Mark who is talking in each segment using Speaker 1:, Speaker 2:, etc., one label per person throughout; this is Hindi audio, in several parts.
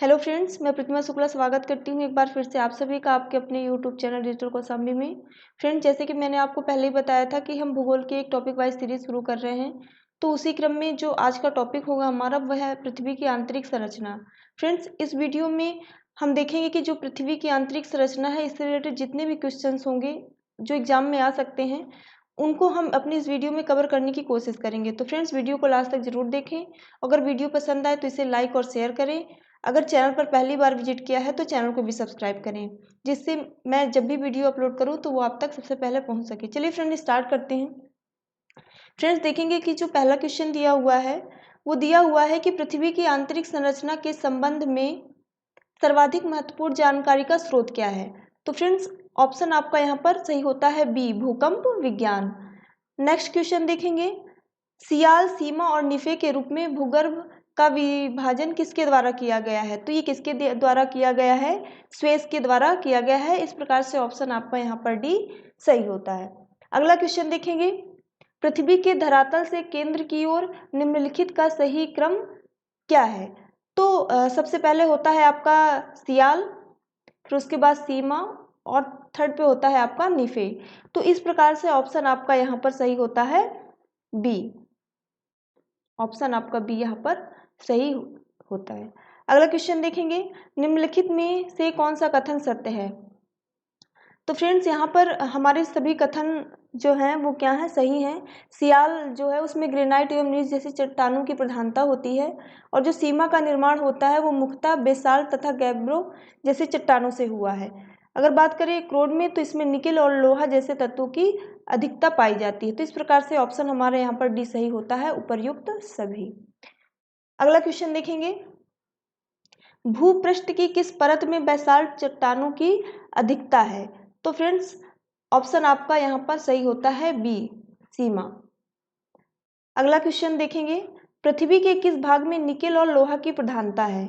Speaker 1: हेलो फ्रेंड्स, मैं प्रतिमा शुक्ला स्वागत करती हूँ एक बार फिर से आप सभी का आपके अपने यूट्यूब चैनल डिजिटल कौशाम्बी में। फ्रेंड्स, जैसे कि मैंने आपको पहले ही बताया था कि हम भूगोल के एक टॉपिक वाइज सीरीज शुरू कर रहे हैं, तो उसी क्रम में जो आज का टॉपिक होगा हमारा वह है पृथ्वी की आंतरिक संरचना। फ्रेंड्स, इस वीडियो में हम देखेंगे कि जो पृथ्वी की आंतरिक संरचना है इससे रिलेटेड जितने भी क्वेश्चन होंगे जो एग्जाम में आ सकते हैं उनको हम अपनी इस वीडियो में कवर करने की कोशिश करेंगे। तो फ्रेंड्स, वीडियो को लास्ट तक जरूर देखें। अगर वीडियो पसंद आए तो इसे लाइक और शेयर करें। अगर चैनल पर पहली बार विजिट किया है तो चैनल को भी सब्सक्राइब करें, जिससे मैं जब भी वीडियो अपलोड करूं तो वो आप तक सबसे पहले पहुंच सके। चलिए फ्रेंड्स, स्टार्ट करते हैं। फ्रेंड्स, देखेंगे कि जो पहला क्वेश्चन दिया हुआ है वो दिया हुआ है कि पृथ्वी की आंतरिक संरचना के संबंध में सर्वाधिक महत्वपूर्ण जानकारी का स्रोत क्या है। तो फ्रेंड्स, ऑप्शन आपका यहाँ पर सही होता है बी, भूकंप विज्ञान। नेक्स्ट क्वेश्चन देखेंगे, सियाल, सीमा और निफे के रूप में भूगर्भ का विभाजन किसके द्वारा किया गया है। तो ये किसके द्वारा किया गया है, स्वेस के द्वारा किया गया है। इस प्रकार से ऑप्शन आपका यहाँ पर डी सही होता है। अगला क्वेश्चन देखेंगे, पृथ्वी के धरातल से केंद्र की ओर निम्नलिखित का सही क्रम क्या है। तो सबसे पहले होता है आपका सियाल, फिर उसके बाद सीमा और थर्ड पे होता है आपका निफे। तो इस प्रकार से ऑप्शन आपका यहाँ पर सही होता है बी। ऑप्शन आपका बी यहाँ पर सही होता है। अगला क्वेश्चन देखेंगे, निम्नलिखित में से कौन सा कथन सत्य है। तो फ्रेंड्स, यहाँ पर हमारे सभी कथन जो हैं वो क्या हैं, सही हैं। सियाल जो है उसमें ग्रेनाइट एवं नीच जैसी चट्टानों की प्रधानता होती है, और जो सीमा का निर्माण होता है वो मुख्यतः बेसाल्ट तथा गैब्रो जैसी चट्टानों से हुआ है। अगर बात करें क्रोड में, तो इसमें निकेल और लोहा जैसे तत्वों की अधिकता पाई जाती है। तो इस प्रकार से ऑप्शन हमारे यहाँ पर डी सही होता है, उपर्युक्त सभी। अगला क्वेश्चन देखेंगे, भूपृष्ठ की किस परत में बेसाल्ट चट्टानों की अधिकता है। तो फ्रेंड्स, ऑप्शन आपका यहाँ पर सही होता है बी, सीमा। अगला क्वेश्चन देखेंगे, पृथ्वी के किस भाग में निकेल और लोहा की प्रधानता है।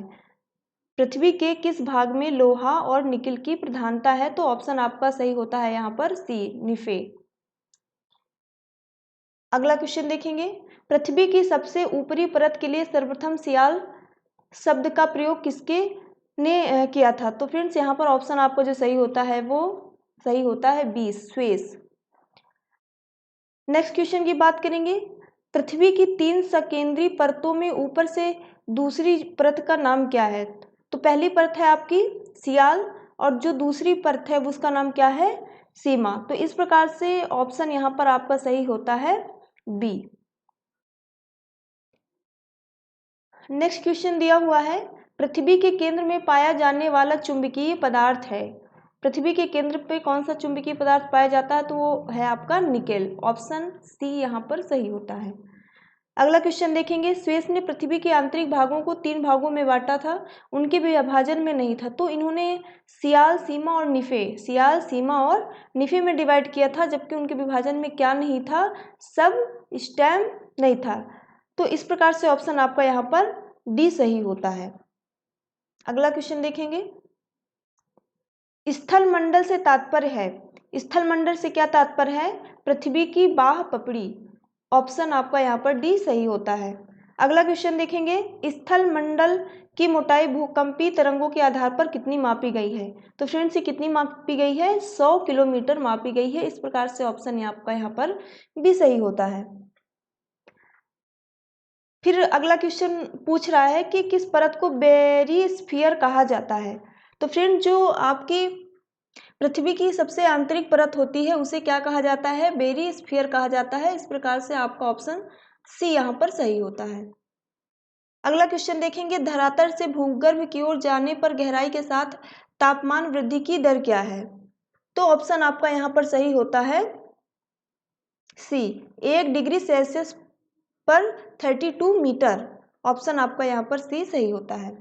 Speaker 1: पृथ्वी के किस भाग में लोहा और निकेल की प्रधानता है। तो ऑप्शन आपका सही होता है यहाँ पर सी, निफे। अगला क्वेश्चन देखेंगे, पृथ्वी की सबसे ऊपरी परत के लिए सर्वप्रथम सियाल शब्द का प्रयोग किसके ने किया था। तो फ्रेंड्स, यहाँ पर ऑप्शन आपको जो सही होता है वो सही होता है बी, स्वेस। नेक्स्ट क्वेश्चन की बात करेंगे, पृथ्वी की 3 सकेंद्री परतों में ऊपर से दूसरी परत का नाम क्या है। तो पहली परत है आपकी सियाल, और जो दूसरी परत है उसका नाम क्या है, सीमा। तो इस प्रकार से ऑप्शन यहाँ पर आपका सही होता है बी। नेक्स्ट क्वेश्चन दिया हुआ है, पृथ्वी के केंद्र में पाया जाने वाला चुंबकीय पदार्थ है। पृथ्वी के केंद्र पे कौन सा चुंबकीय पदार्थ पाया जाता है। तो वो है आपका निकेल। ऑप्शन सी यहाँ पर सही होता है। अगला क्वेश्चन देखेंगे, स्वेस ने पृथ्वी के आंतरिक भागों को 3 भागों में बांटा था, उनके विभाजन में नहीं था। तो इन्होंने सियाल, सीमा और निफे, सियाल, सीमा और निफे में डिवाइड किया था, जबकि उनके विभाजन में क्या नहीं था, सब स्टेम नहीं था। तो इस प्रकार से ऑप्शन आपका यहाँ पर डी सही होता है। अगला क्वेश्चन देखेंगे, स्थल मंडल से तात्पर्य है। स्थल मंडल से क्या तात्पर्य है, पृथ्वी की बाह्य पपड़ी। ऑप्शन आपका यहाँ पर डी सही होता है। अगला क्वेश्चन देखेंगे, स्थल मंडल की मोटाई भूकंपीय तरंगों के आधार पर कितनी मापी गई है। तो फ्रेंड्स, ये कितनी मापी गई है, 100 किलोमीटर मापी गई है। इस प्रकार से ऑप्शन आपका यहाँ पर भी सही होता है। फिर अगला क्वेश्चन पूछ रहा है कि किस परत को बेरिस्फीयर कहा जाता है। तो फ्रेंड, जो आपकी पृथ्वी की सबसे आंतरिक परत होती है उसे क्या कहा जाता है, बेरिस्फीयर कहा जाता है। इस प्रकार से आपका ऑप्शन सी यहाँ पर सही होता है। अगला क्वेश्चन देखेंगे, धरातल से भूगर्भ की ओर जाने पर गहराई के साथ तापमान वृद्धि की दर क्या है। तो ऑप्शन आपका यहाँ पर सही होता है सी, 1 डिग्री सेल्सियस पर 32 मीटर। ऑप्शन आपका यहाँ पर सी सही होता है।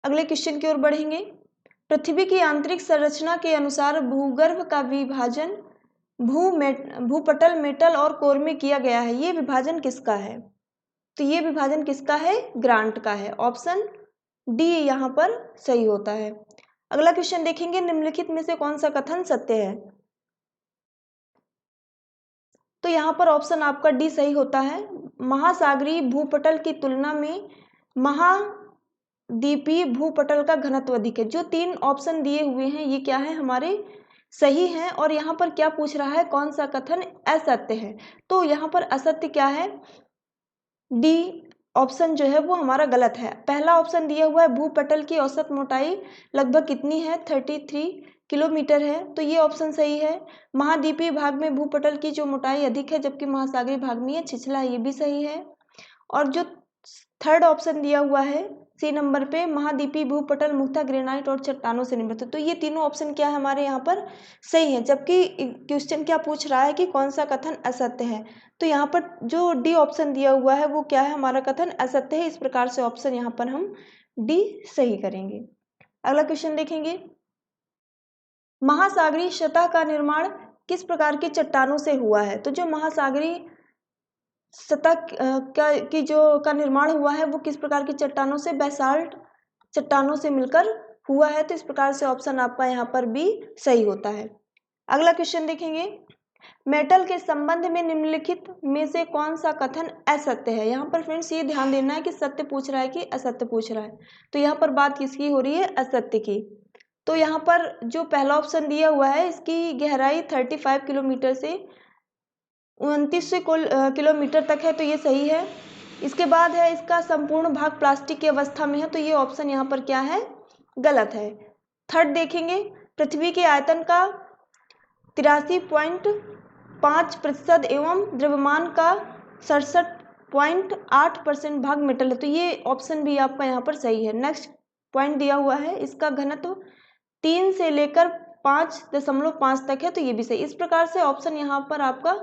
Speaker 1: अगले क्वेश्चन की ओर बढ़ेंगे, पृथ्वी की आंतरिक संरचना के अनुसार भूगर्भ का विभाजन भूपटल, मेटल और कोर में किया गया है। ये विभाजन किसका है। तो ये विभाजन किसका है, ग्रांट का है। ऑप्शन डी यहाँ पर सही होता है। अगला क्वेश्चन देखेंगे, निम्नलिखित में से कौन सा कथन सत्य है। तो यहाँ पर ऑप्शन आपका डी सही होता है। महासागरीय भूपटल की तुलना में महाद्वीपीय भूपटल का घनत्व अधिक है। जो 3 ऑप्शन दिए हुए हैं ये क्या है हमारे सही हैं, और यहाँ पर क्या पूछ रहा है, कौन सा कथन असत्य है। तो यहाँ पर असत्य क्या है, डी ऑप्शन जो है वो हमारा गलत है। पहला ऑप्शन दिया हुआ है भूपटल की औसत मोटाई लगभग कितनी है, 33 किलोमीटर है, तो ये ऑप्शन सही है। महाद्वीपीय भाग में भूपटल की जो मोटाई अधिक है जबकि महासागरीय भाग में ये छिछला है, ये भी सही है। और जो थर्ड ऑप्शन दिया हुआ है सी नंबर पे, महाद्वीपीय भूपटल मुख्यतः ग्रेनाइट और चट्टानों से निर्मित है, तो ये तीनों ऑप्शन क्या है हमारे यहाँ पर सही है। जबकि क्वेश्चन क्या पूछ रहा है कि कौन सा कथन असत्य है, तो यहाँ पर जो डी ऑप्शन दिया हुआ है वो क्या है हमारा कथन असत्य है। इस प्रकार से ऑप्शन यहाँ पर हम डी सही करेंगे। अगला क्वेश्चन देखेंगे, महासागरीय सतह का निर्माण किस प्रकार की चट्टानों से हुआ है। तो जो महासागरीय सतह का निर्माण हुआ है वो किस प्रकार की चट्टानों से, बेसाल्ट चट्टानों से मिलकर हुआ है, तो इस प्रकार से ऑप्शन आपका यहाँ पर भी सही होता है। अगला क्वेश्चन देखेंगे, मेटल के संबंध में निम्नलिखित में से कौन सा कथन असत्य है। यहाँ पर फ्रेंड्स ये ध्यान देना है कि सत्य पूछ रहा है कि असत्य पूछ रहा है, तो यहाँ पर बात किसकी हो रही है, असत्य की। तो यहाँ पर जो पहला ऑप्शन दिया हुआ है इसकी गहराई 35 किलोमीटर से 29 किलोमीटर तक है, तो ये सही है। इसके बाद है इसका संपूर्ण भाग प्लास्टिक की अवस्था में है, तो ये ऑप्शन यहाँ पर क्या है, गलत है। थर्ड देखेंगे, पृथ्वी के आयतन का 83.5% एवं द्रव्यमान का 67.8% भाग मेटल है, तो ये ऑप्शन भी आपका यहाँ पर सही है। नेक्स्ट पॉइंट दिया हुआ है इसका घनत्व 3 से लेकर 5.5 तक है, तो ये भी सही। इस प्रकार से ऑप्शन यहाँ पर आपका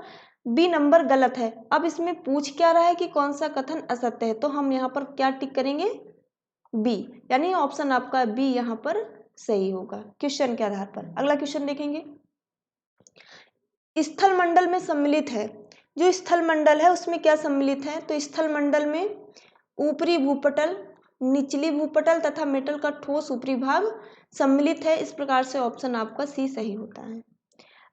Speaker 1: बी नंबर गलत है। अब इसमें पूछ क्या रहा है कि कौन सा कथन असत्य है, तो हम यहाँ पर क्या टिक करेंगे, बी, यानी ऑप्शन आपका बी यहाँ पर सही होगा क्वेश्चन के आधार पर। अगला क्वेश्चन देखेंगे, स्थल मंडल में सम्मिलित है। जो स्थल मंडल है उसमें क्या सम्मिलित है, तो स्थल मंडल में ऊपरी भूपटल, निचली भूपटल तथा मेटल का ठोस ऊपरी भाग सम्मिलित है। इस प्रकार से ऑप्शन आपका सी सही होता है।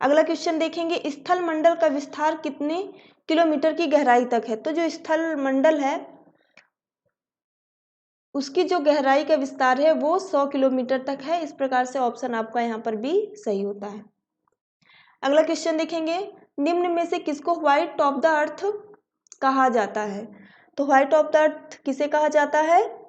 Speaker 1: अगला क्वेश्चन देखेंगे, स्थल मंडल का विस्तार कितने किलोमीटर की गहराई तक है। तो जो स्थल मंडल है उसकी जो गहराई का विस्तार है वो 100 किलोमीटर तक है। इस प्रकार से ऑप्शन आपका यहाँ पर भी सही होता है। अगला क्वेश्चन देखेंगे, निम्न में से किसको व्हाइट ऑफ द अर्थ कहा जाता है। तो व्हाइट ऑफ द अर्थ किसे कहा जाता है,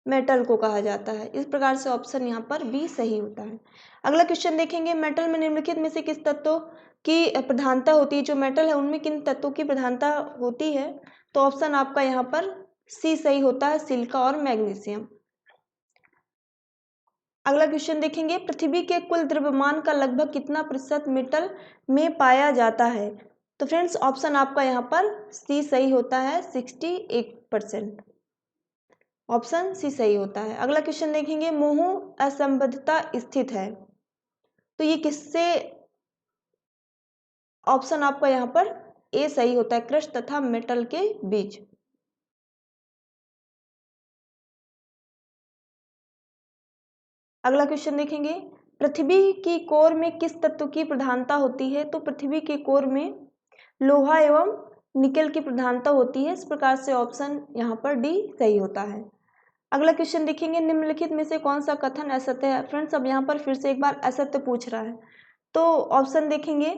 Speaker 1: मेटल को कहा जाता है। इस प्रकार से ऑप्शन यहाँ पर बी सही होता है। अगला क्वेश्चन देखेंगे, मेटल में निम्नलिखित में से किस तत्वों की प्रधानता होती है। जो मेटल है उनमें किन तत्वों की प्रधानता होती है, तो ऑप्शन आपका यहाँ पर सी सही होता है, सिलिका और मैग्नीशियम। अगला क्वेश्चन देखेंगे, पृथ्वी के कुल द्रव्यमान का लगभग कितना प्रतिशत मेटल में पाया जाता है। तो फ्रेंड्स ऑप्शन आपका यहाँ पर सी सही होता है, 68%। ऑप्शन सी सही होता है। अगला क्वेश्चन देखेंगे, मोह असंबद्धता स्थित है, तो ये किससे, ऑप्शन आपका यहाँ पर ए सही होता है, क्रस्ट तथा मेटल के बीच। अगला क्वेश्चन देखेंगे, पृथ्वी की कोर में किस तत्व की प्रधानता होती है। तो पृथ्वी के कोर में लोहा एवं निकेल की प्रधानता होती है। इस प्रकार से ऑप्शन यहाँ पर डी सही होता है। अगला क्वेश्चन देखेंगे, निम्नलिखित में से कौन सा कथन असत्य है। फ्रेंड्स अब यहाँ पर फिर से एक बार असत्य पूछ रहा है, तो ऑप्शन देखेंगे,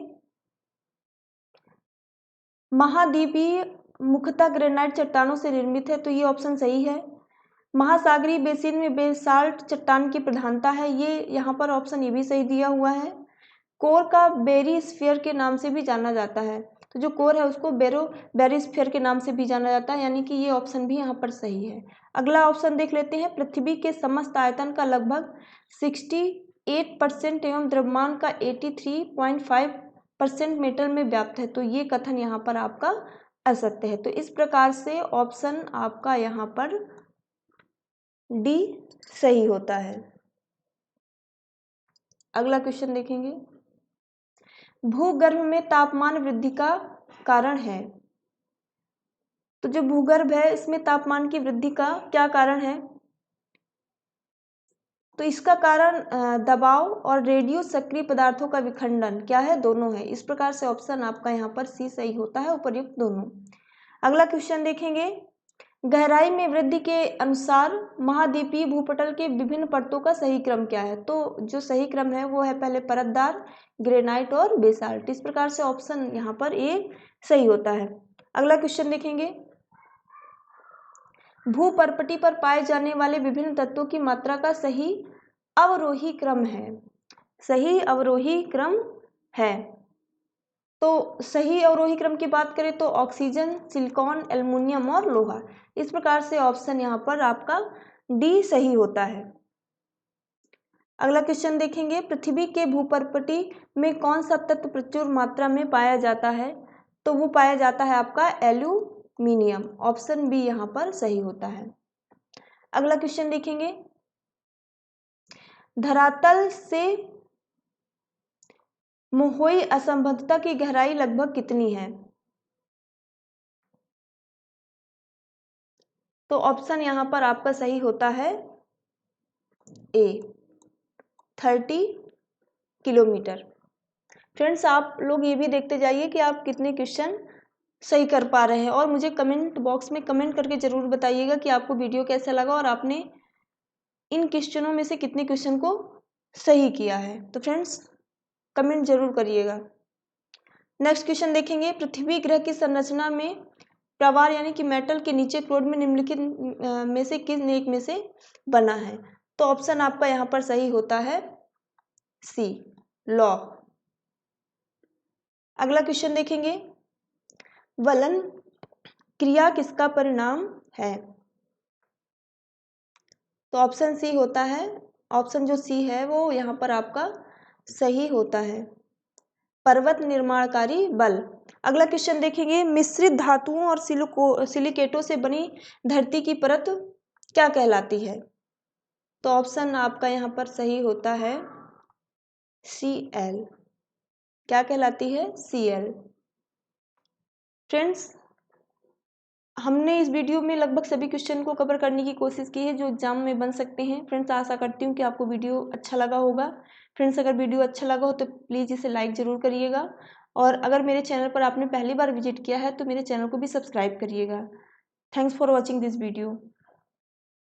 Speaker 1: महाद्वीपीय मुख्यतः ग्रेनाइट चट्टानों से निर्मित है, तो ये ऑप्शन सही है। महासागरीय बेसिन में बेसाल्ट चट्टान की प्रधानता है, ये यहाँ पर ऑप्शन ये भी सही दिया हुआ है। कोर का बेरी स्फीयर के नाम से भी जाना जाता है, तो जो कोर है उसको बेरी स्फीयर के नाम से भी जाना जाता है, यानी कि ये ऑप्शन भी यहाँ पर सही है। अगला ऑप्शन देख लेते हैं, पृथ्वी के समस्त आयतन का लगभग 68% एवं द्रव्यमान का 83.5% मेटल में व्याप्त है, तो ये कथन यहाँ पर आपका असत्य है। तो इस प्रकार से ऑप्शन आपका यहाँ पर डी सही होता है। अगला क्वेश्चन देखेंगे, भूगर्भ में तापमान वृद्धि का कारण है। तो जो भूगर्भ है इसमें तापमान की वृद्धि का क्या कारण है, तो इसका कारण दबाव और रेडियो सक्रिय पदार्थों का विखंडन क्या है, दोनों है। इस प्रकार से ऑप्शन आपका यहाँ पर सी सही होता है, उपर्युक्त दोनों। अगला क्वेश्चन देखेंगे, गहराई में वृद्धि के अनुसार महाद्वीपीय भूपटल के विभिन्न परतों का सही क्रम क्या है? तो जो सही क्रम है वो है पहले परतदार, ग्रेनाइट और बेसाल्ट। इस प्रकार से ऑप्शन यहाँ पर ए सही होता है। अगला क्वेश्चन देखेंगे, भूपर्पटी पर पाए जाने वाले विभिन्न तत्वों की मात्रा का सही अवरोही क्रम है। सही अवरोही क्रम है, तो सही अवरोही क्रम की बात करें तो ऑक्सीजन, सिलिकॉन, एल्युमिनियम और लोहा। इस प्रकार से ऑप्शन यहाँ पर आपका डी सही होता है। अगला क्वेश्चन देखेंगे, पृथ्वी के भूपर्पटी में कौन सा तत्व प्रचुर मात्रा में पाया जाता है? तो वो पाया जाता है आपका एल्यूमिनियम। ऑप्शन बी यहाँ पर सही होता है। अगला क्वेश्चन देखेंगे, धरातल से मोहोई असंबद्धता की गहराई लगभग कितनी है? तो ऑप्शन यहाँ पर आपका सही होता है ए 30 किलोमीटर। फ्रेंड्स, आप लोग ये भी देखते जाइए कि आप कितने क्वेश्चन सही कर पा रहे हैं और मुझे कमेंट बॉक्स में कमेंट करके ज़रूर बताइएगा कि आपको वीडियो कैसा लगा और आपने इन क्वेश्चनों में से कितने क्वेश्चन को सही किया है। तो फ्रेंड्स, कमेंट जरूर करिएगा। नेक्स्ट क्वेश्चन देखेंगे, पृथ्वी ग्रह की संरचना में प्रवार यानी कि मेटल के नीचे क्लोड में निम्नलिखित में से किस एक में से बना है? तो ऑप्शन आपका यहाँ पर सही होता है सी, लौ। अगला क्वेश्चन देखेंगे, वलन क्रिया किसका परिणाम है? तो ऑप्शन सी होता है, ऑप्शन जो सी है वो यहाँ पर आपका सही होता है, पर्वत निर्माणकारी बल। अगला क्वेश्चन देखेंगे, मिश्रित धातुओं और सिलिकेटों से बनी धरती की परत क्या कहलाती है? तो ऑप्शन आपका यहाँ पर सही होता है Cl। क्या कहलाती है? Cl। फ्रेंड्स, हमने इस वीडियो में लगभग सभी क्वेश्चन को कवर करने की कोशिश की है जो एग्जाम में बन सकते हैं। फ्रेंड्स, आशा करती हूँ कि आपको वीडियो अच्छा लगा होगा। फ्रेंड्स, अगर वीडियो अच्छा लगा हो तो प्लीज़ इसे लाइक ज़रूर करिएगा और अगर मेरे चैनल पर आपने पहली बार विजिट किया है तो मेरे चैनल को भी सब्सक्राइब करिएगा। Thanks for watching this video.